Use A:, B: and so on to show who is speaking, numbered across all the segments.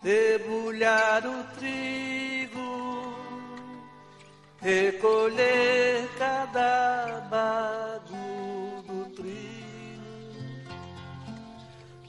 A: Debulhar o trigo, recolher cada bago do trigo,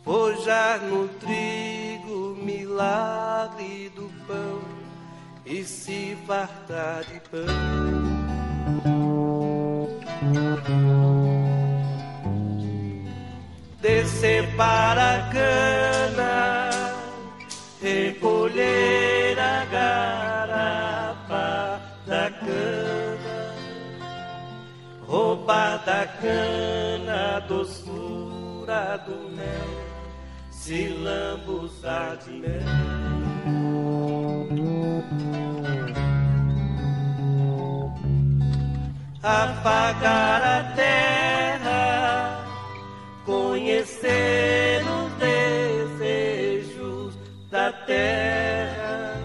A: forjar no trigo o milagre do pão e se fartar de pão. Descer para a cana, recolher a garapa da cana, roubar da cana a doçura do mel, se lambuzar de mel. Afagar a terra, conhecer os desejos da terra,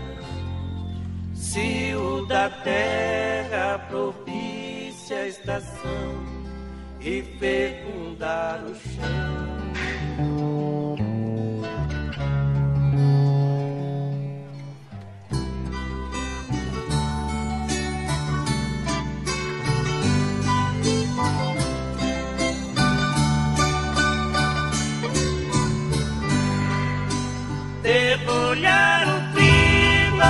A: se o da terra propicia a estação e fecundar o chão. Debulhar o trigo,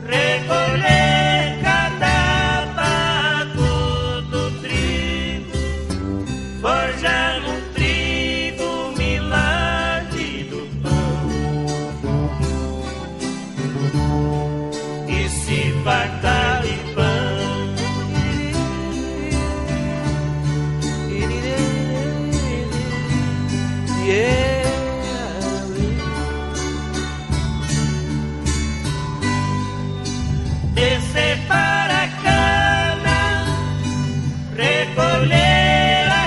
A: recolher cada bago do trigo, forjar no trigo o milagre do pão e se fartar de pão. Descer para a cana, recolher a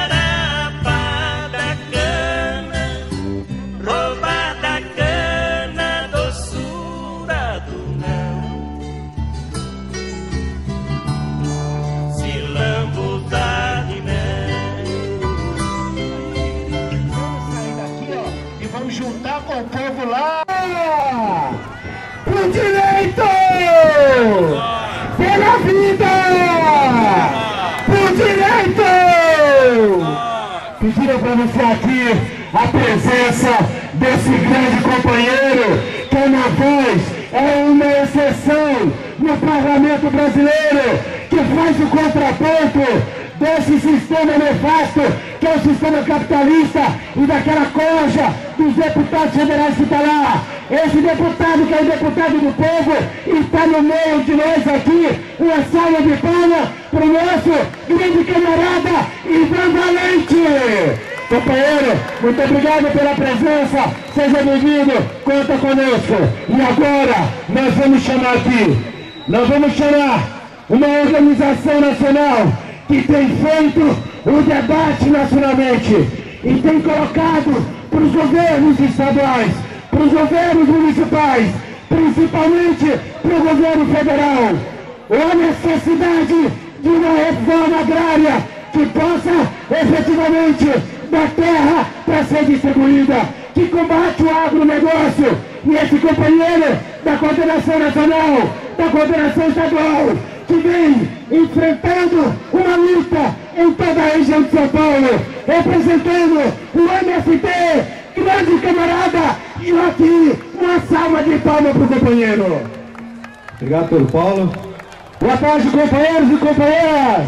A: garapa da cana, roubar da cana a doçura do mel, se lambuzar de mel.
B: Vamos sair daqui, ó, e vamos juntar com o povo lá. Pro direito! Pela vida! Pro direito! Pediram para você aqui a presença desse grande companheiro que é uma voz, é uma exceção no parlamento brasileiro, que faz o contraponto desse sistema nefasto que é o sistema capitalista e daquela coja dos deputados federais que está lá. Esse deputado que é o deputado do povo e está no meio de nós aqui, uma salva de palmas para o nosso grande camarada Ivan Valente. Companheiro, muito obrigado pela presença, seja bem-vindo, conta conosco. E agora nós vamos chamar uma organização nacional que tem feito o debate nacionalmente e tem colocado para os governos estaduais, para os governos municipais, principalmente para o governo federal, a necessidade de uma reforma agrária que possa efetivamente dar terra para ser distribuída, que combate o agronegócio. E esse companheiro da coordenação nacional, da coordenação estadual, que vem enfrentando uma luta em toda a região de São Paulo, representando o MST, grande camarada, e aqui uma salva de palmas para o companheiro.
C: Obrigado pelo Paulo.
B: Boa tarde, companheiros e companheiras.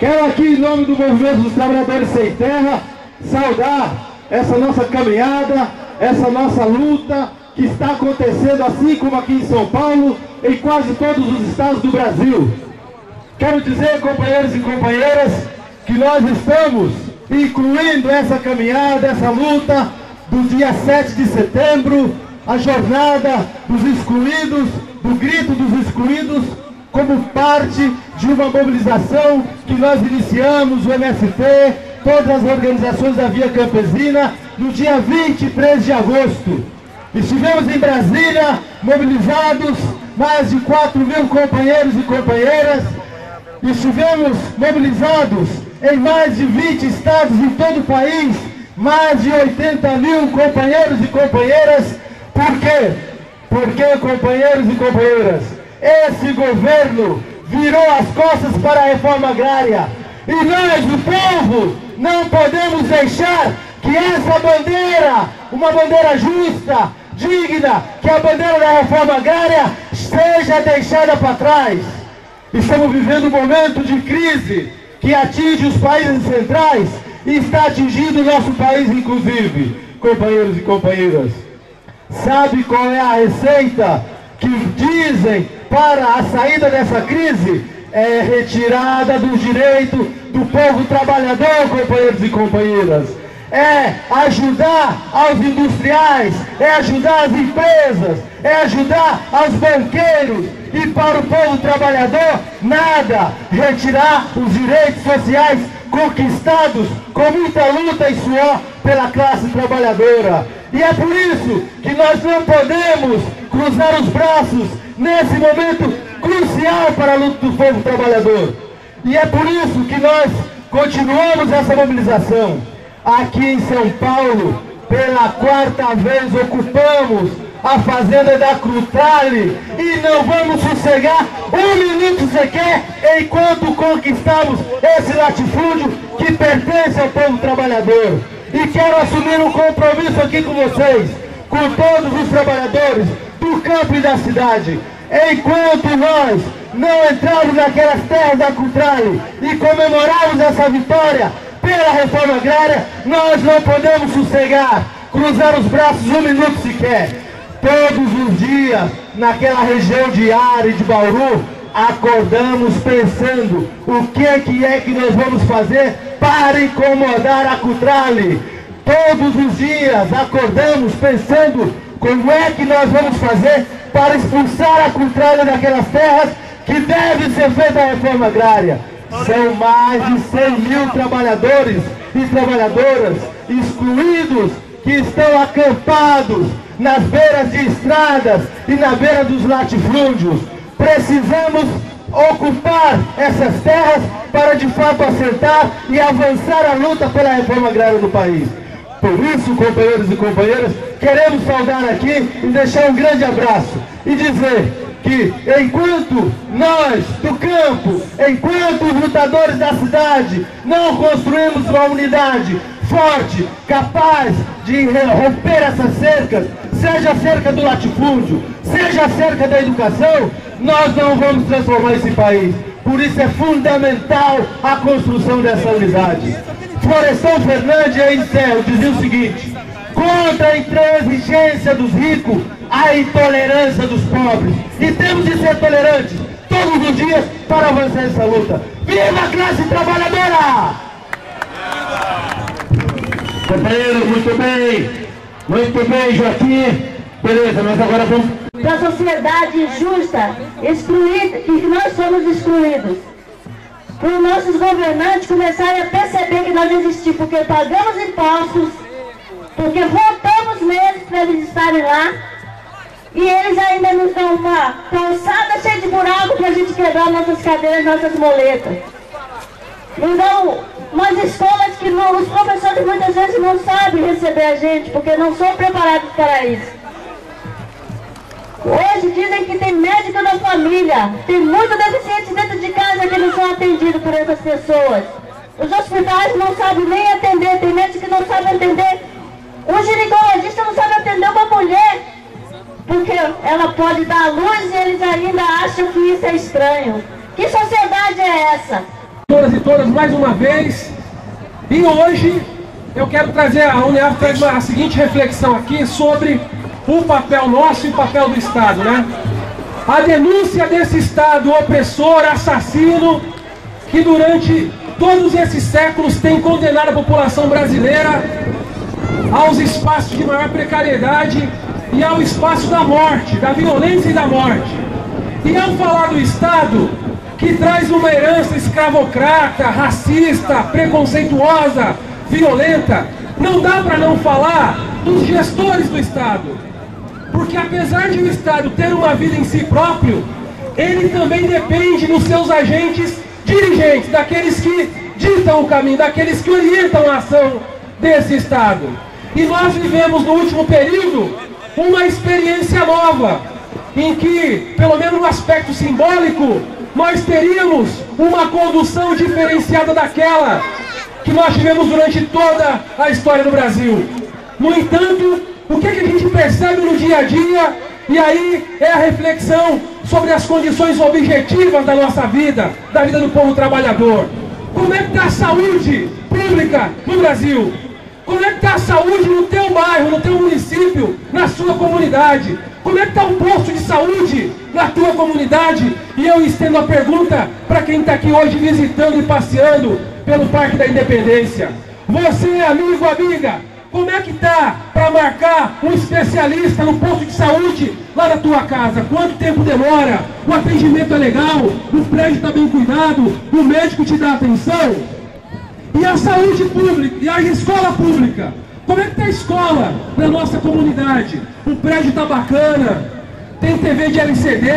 B: Quero aqui, em nome do Movimento dos Trabalhadores Sem Terra, saudar essa nossa caminhada, essa nossa luta que está acontecendo, assim como aqui em São Paulo, em quase todos os estados do Brasil. Quero dizer, companheiros e companheiras, que nós estamos incluindo essa caminhada, essa luta do dia 7 de setembro, a jornada dos excluídos, do grito dos excluídos, como parte de uma mobilização que nós iniciamos, o MST, todas as organizações da Via Campesina, no dia 23 de agosto. Estivemos em Brasília, mobilizados, mais de 4.000 companheiros e companheiras. Estivemos mobilizados em mais de 20 estados em todo o país, mais de 80.000 companheiros e companheiras. Por quê? Porque, companheiros e companheiras, esse governo virou as costas para a reforma agrária. E nós, o povo, não podemos deixar que essa bandeira, uma bandeira justa, digna, que a bandeira da reforma agrária, seja deixada para trás. Estamos vivendo um momento de crise que atinge os países centrais e está atingindo o nosso país, inclusive. Companheiros e companheiras, sabe qual é a receita que dizem para a saída dessa crise? É retirada dos direitos do povo trabalhador, companheiros e companheiras. É ajudar aos industriais, é ajudar as empresas, é ajudar aos banqueiros. E para o povo trabalhador, nada. Retirar os direitos sociais conquistados com muita luta e suor pela classe trabalhadora. E é por isso que nós não podemos cruzar os braços nesse momento crucial para a luta do povo trabalhador. E é por isso que nós continuamos essa mobilização. Aqui em São Paulo, pela 4ª vez, ocupamos a fazenda da Crutrale e não vamos sossegar um minuto sequer enquanto conquistamos esse latifúndio que pertence ao povo trabalhador. E quero assumir um compromisso aqui com vocês, com todos os trabalhadores do campo e da cidade. Enquanto nós não entrarmos naquelas terras da Crutrale e comemorarmos essa vitória pela reforma agrária, nós não podemos sossegar, cruzar os braços um minuto sequer. Todos os dias, naquela região de Ara e de Bauru, acordamos pensando o que é que nós vamos fazer para incomodar a Crutrale. Todos os dias acordamos pensando como é que nós vamos fazer para expulsar a Crutrale daquelas terras que deve ser feita a reforma agrária. São mais de 100.000 trabalhadores e trabalhadoras excluídos que estão acampados nas beiras de estradas e na beira dos latifúndios. Precisamos ocupar essas terras para de fato acertar e avançar a luta pela reforma agrária do país. Por isso, companheiros e companheiras, queremos saudar aqui e deixar um grande abraço e dizer que enquanto nós do campo, enquanto os lutadores da cidade não construímos uma unidade forte, capaz de romper essas cercas, seja a cerca do latifúndio, seja a cerca da educação, nós não vamos transformar esse país. Por isso é fundamental a construção dessa unidade. Florestan Fernandes, aí encerro, dizia o seguinte: contra a intransigência dos ricos, a intolerância dos pobres. E temos de ser tolerantes todos os dias para avançar essa luta. Viva a classe trabalhadora! Companheiros, muito bem, Joaquim. Beleza, mas agora vamos...
D: Da sociedade justa, excluída, que nós somos excluídos. Para os nossos governantes começarem a perceber que nós existimos, porque pagamos impostos, porque voltamos meses para eles estarem lá, e eles ainda nos dão uma calçada cheia de buraco para a gente quebrar nossas cadeiras, nossas moletas. Nos dão umas escolas que os professores muitas vezes não sabem receber a gente, porque não são preparados para isso. Hoje dizem que tem médico na família, tem muito deficiente dentro de casa que não são atendidos por essas pessoas. Os hospitais não sabem nem atender, tem médico que não sabe atender. O ginecologista não sabe atender uma mulher, porque ela pode dar à luz e eles ainda acham que isso é estranho. Que sociedade é essa?
E: Todas e todas, mais uma vez, e hoje eu quero trazer, a Uniaf traz a seguinte reflexão aqui sobre o papel nosso e o papel do Estado, né? A denúncia desse Estado opressor, assassino, que durante todos esses séculos tem condenado a população brasileira aos espaços de maior precariedade e ao espaço da morte, da violência e da morte. E ao falar do Estado, que traz uma herança escravocrata, racista, preconceituosa, violenta, não dá para não falar dos gestores do Estado. Porque apesar de o Estado ter uma vida em si próprio, ele também depende dos seus agentes dirigentes, daqueles que ditam o caminho, daqueles que orientam a ação desse Estado. E nós vivemos no último período uma experiência nova, em que, pelo menos no aspecto simbólico, nós teríamos uma condução diferenciada daquela que nós tivemos durante toda a história do Brasil. No entanto, o que a gente percebe no dia a dia, e aí é a reflexão sobre as condições objetivas da nossa vida, da vida do povo trabalhador. Como é que está a saúde pública no Brasil? Como é que está a saúde no teu bairro, no teu município, na sua comunidade? Como é que está o posto de saúde na tua comunidade? E eu estendo a pergunta para quem está aqui hoje visitando e passeando pelo Parque da Independência. Você, amigo, amiga, como é que está para marcar um especialista no posto de saúde lá na tua casa? Quanto tempo demora? O atendimento é legal? O prédio está bem cuidado? O médico te dá atenção? E a saúde pública? E a escola pública? Como é que está a escola na nossa comunidade? O prédio está bacana? Tem TV de LCD?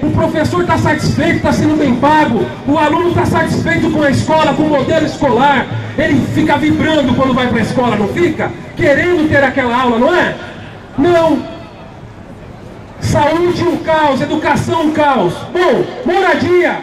E: O professor está satisfeito, está sendo bem pago? O aluno está satisfeito com a escola, com o modelo escolar? Ele fica vibrando quando vai para a escola, não fica? Querendo ter aquela aula, não é? Não. Saúde um caos, educação um caos. Bom, moradia.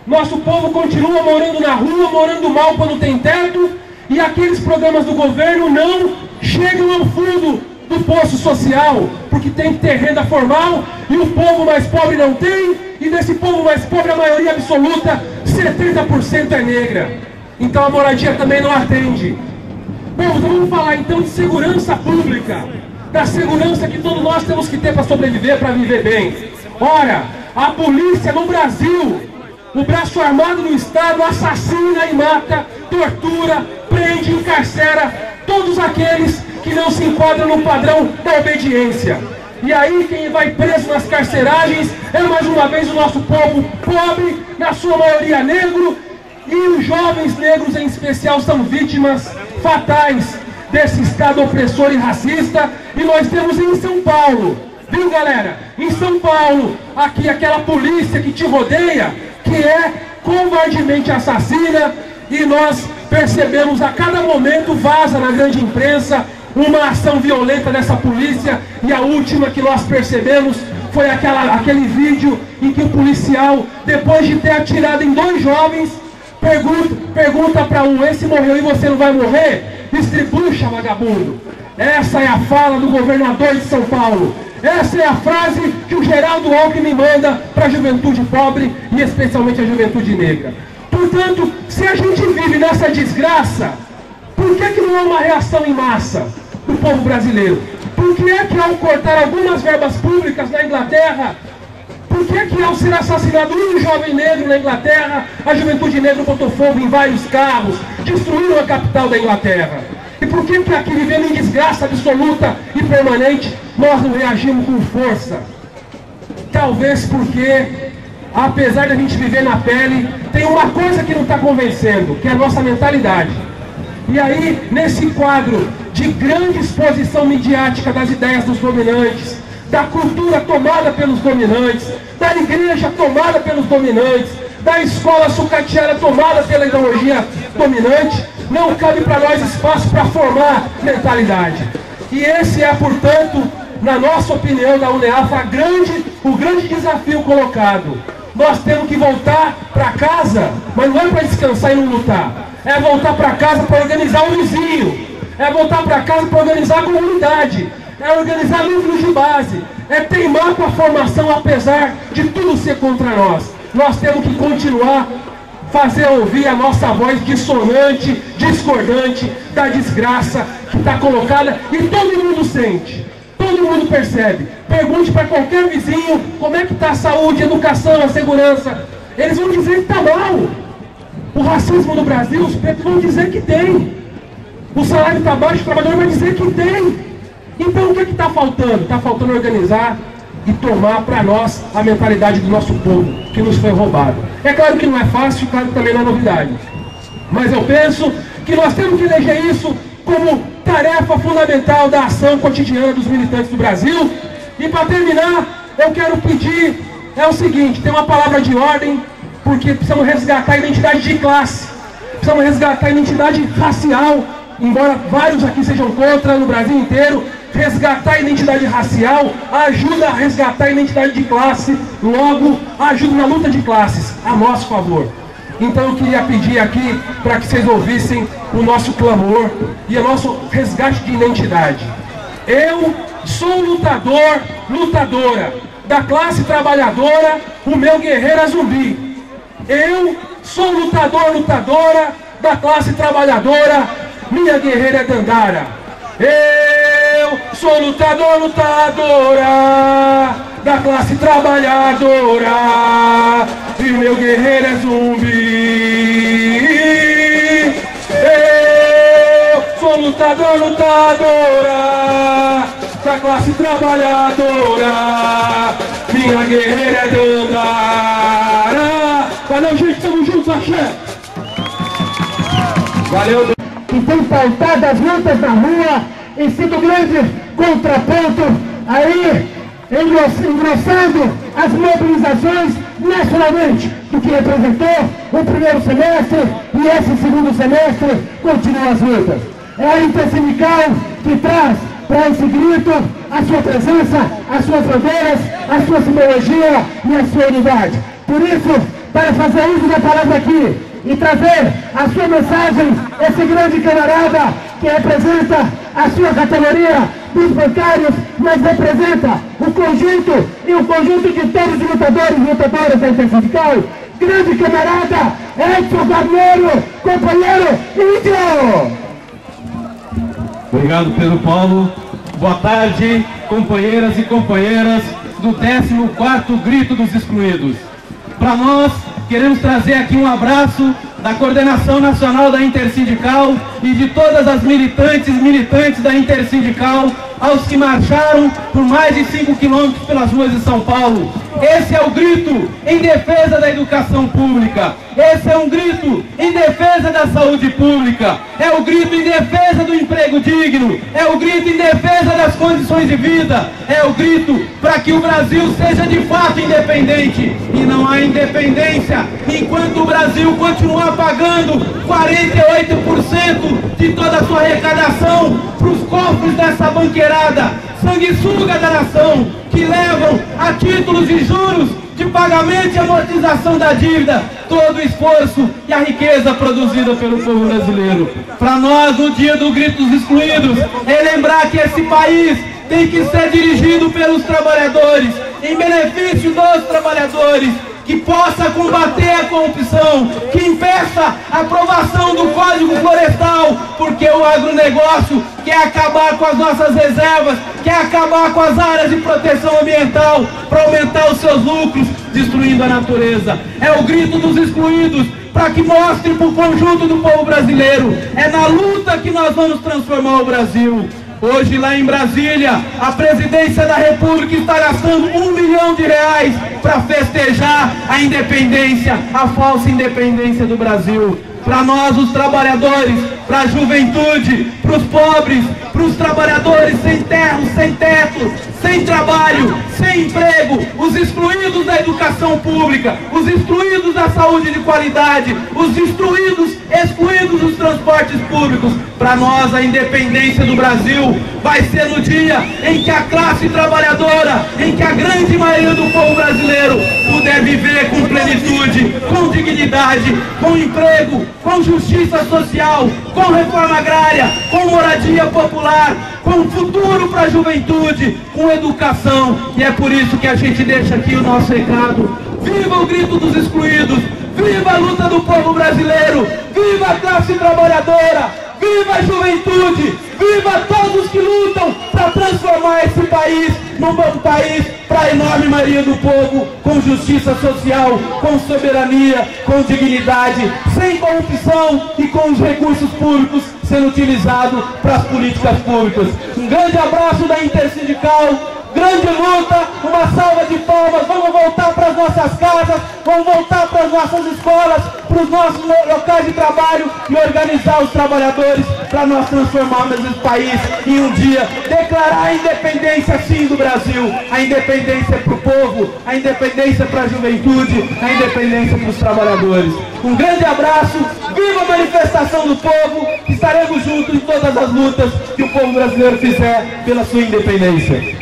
E: Nosso povo continua morando na rua, morando mal quando tem teto, e aqueles programas do governo não chegam ao fundo do poço social, porque tem que ter renda formal, e o povo mais pobre não tem, e desse povo mais pobre a maioria absoluta, 70% é negra. Então a moradia também não atende. Bom, então vamos falar então de segurança pública, da segurança que todos nós temos que ter para sobreviver, para viver bem. Ora, a polícia no Brasil, o braço armado do Estado, assassina e mata, tortura, prende, encarcera todos aqueles que não se enquadram no padrão da obediência. E aí quem vai preso nas carceragens é mais uma vez o nosso povo pobre, na sua maioria negro, e os jovens negros em especial são vítimas fatais desse Estado opressor e racista. E nós temos em São Paulo, viu galera? Em São Paulo, aqui aquela polícia que te rodeia, que é covardemente assassina, e nós percebemos a cada momento, vaza na grande imprensa, uma ação violenta dessa polícia, e a última que nós percebemos foi aquele vídeo em que o policial, depois de ter atirado em 2 jovens, pergunta para um: esse morreu e você não vai morrer? Distribuixa, vagabundo. Essa é a fala do governador de São Paulo. Essa é a frase que o Geraldo Alckmin manda para a juventude pobre e especialmente a juventude negra. Portanto, se a gente vive nessa desgraça, por que não há uma reação em massa do povo brasileiro? Por que é que ao cortar algumas verbas públicas na Inglaterra, por que é que ao ser assassinado um jovem negro na Inglaterra, a juventude negra botou fogo em vários carros, destruíram a capital da Inglaterra? E por que que aqui, vivendo em desgraça absoluta e permanente, nós não reagimos com força? Talvez porque, apesar de a gente viver na pele, tem uma coisa que não está convencendo, que é a nossa mentalidade. E aí, nesse quadro de grande exposição midiática das ideias dos dominantes, da cultura tomada pelos dominantes, da igreja tomada pelos dominantes, da escola sucateada tomada pela ideologia dominante, não cabe para nós espaço para formar mentalidade. E esse é, portanto, na nossa opinião da UNEAF, o grande desafio colocado. Nós temos que voltar para casa, mas não é para descansar e não lutar. É voltar para casa para organizar o vizinho. É voltar para casa para organizar a comunidade. É organizar núcleos de base. É teimar com a formação apesar de tudo ser contra nós. Nós temos que continuar fazer ouvir a nossa voz dissonante, discordante da desgraça que está colocada e todo mundo sente. Todo mundo percebe. Pergunte para qualquer vizinho como é que está a saúde, a educação, a segurança. Eles vão dizer que está mal. O racismo no Brasil, os pretos vão dizer que tem. O salário está baixo, o trabalhador vai dizer que tem. Então o que está faltando? Está faltando organizar e tomar para nós a mentalidade do nosso povo, que nos foi roubado. É claro que não é fácil, claro que também não é novidade. Mas eu penso que nós temos que eleger isso como tarefa fundamental da ação cotidiana dos militantes do Brasil. E para terminar, eu quero pedir, o seguinte, tem uma palavra de ordem, porque precisamos resgatar a identidade de classe, precisamos resgatar a identidade racial, embora vários aqui sejam contra no Brasil inteiro. Resgatar a identidade racial ajuda a resgatar a identidade de classe, logo ajuda na luta de classes, a nosso favor. Então eu queria pedir aqui para que vocês ouvissem o nosso clamor e o nosso resgate de identidade. Eu sou lutador, lutadora da classe trabalhadora, o meu guerreiro é zumbi. Eu sou lutador, lutadora da classe trabalhadora, minha guerreira é Dandara. Eu sou lutador, lutadora da classe trabalhadora, e o meu guerreiro é zumbi. Eu sou lutador, lutadora da classe trabalhadora, minha guerreira é Dandara. Valeu, gente, tamo juntos, axé. Valeu.
B: Que tem pautado as lutas na rua e sido grande contraponto aí, engrossando as mobilizações nacionalmente, do que representou o primeiro semestre, e esse segundo semestre continua as lutas. É a Intersindical que traz para esse grito a sua presença, as suas bandeiras, a sua simbologia e a sua unidade. Por isso, para fazer uso da palavra aqui e trazer a sua mensagem, esse grande camarada que representa a sua categoria dos bancários, mas representa o conjunto e o conjunto de todos os lutadores e lutadoras da Intersindical, grande camarada Edson Carneiro, companheiro Índio.
C: Obrigado, Pedro Paulo. Boa tarde, companheiras e companheiras do 14º Grito dos Excluídos. Para nós, queremos trazer aqui um abraço da Coordenação Nacional da Intersindical e de todas as militantes e militantes da Intersindical, aos que marcharam por mais de 5 quilômetros pelas ruas de São Paulo. Esse é o grito em defesa da educação pública. Esse é um grito em defesa da saúde pública. É o grito em defesa do emprego digno. É o grito em defesa das condições de vida. É o grito para que o Brasil seja de fato independente. E não há independência enquanto o Brasil continuar pagando 48% de toda a sua arrecadação para os cofres dessa banqueirada sanguessuga da nação, que levam a títulos de juros, de pagamento e amortização da dívida, todo o esforço e a riqueza produzida pelo povo brasileiro. Para nós, no dia do Grito dos Excluídos, é lembrar que esse país tem que ser dirigido pelos trabalhadores, em benefício dos trabalhadores, que possa combater a corrupção, que impeça a aprovação do Código Florestal, porque o agronegócio quer acabar com as nossas reservas, quer acabar com as áreas de proteção ambiental para aumentar os seus lucros, destruindo a natureza. É o grito dos excluídos, para que mostre para o conjunto do povo brasileiro, é na luta que nós vamos transformar o Brasil. Hoje lá em Brasília, a presidência da República está gastando R$1 milhão para festejar a independência, a falsa independência do Brasil. Para nós, os trabalhadores, para a juventude, para os pobres, para os trabalhadores sem terra, sem teto, sem trabalho, sem emprego, os excluídos da educação pública, os excluídos da saúde de qualidade, os excluídos dos transportes públicos. Para nós, a independência do Brasil vai ser no dia em que a classe trabalhadora, em que a grande maioria do povo brasileiro puder viver com plenitude, com dignidade, com emprego, com justiça social, com reforma agrária, com moradia popular, com futuro para a juventude, com educação. E é por isso que a gente deixa aqui o nosso recado. Viva o grito dos excluídos! Viva a luta do povo brasileiro! Viva a classe trabalhadora! Viva a juventude! Viva todos que lutam para transformar esse país num bom país para a enorme maioria do povo, com justiça social, com soberania, com dignidade, sem corrupção e com os recursos públicos sendo utilizados para as políticas públicas. Um grande abraço da Intersindical. Grande luta, uma salva de palmas. Vamos voltar para as nossas casas, vamos voltar para as nossas escolas, para os nossos locais de trabalho e organizar os trabalhadores para nós transformarmos esse país em um dia declarar a independência sim do Brasil, a independência para o povo, a independência para a juventude, a independência para os trabalhadores. Um grande abraço, viva a manifestação do povo, estaremos juntos em todas as lutas que o povo brasileiro fizer pela sua independência.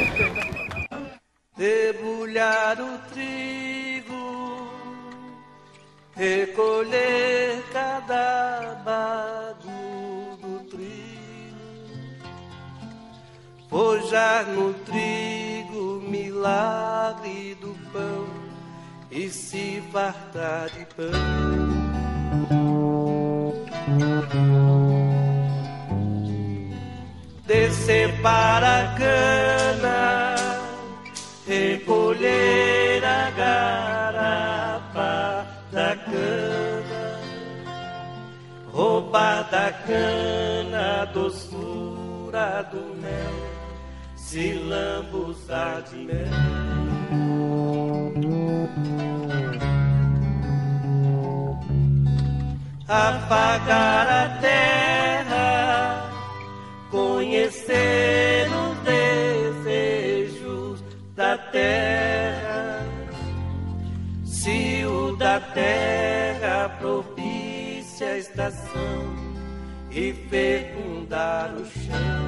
A: Debulhar o trigo, recolher cada bago do trigo, forjar no trigo o milagre do pão e se fartar de pão. Descer para a cana, recolher a garapa da cana, roubar da cana a doçura do mel, se lambuzar de mel. Apagar a terra, conhecer os desejos da terra, se o da terra propicia a estação e fecundar o chão.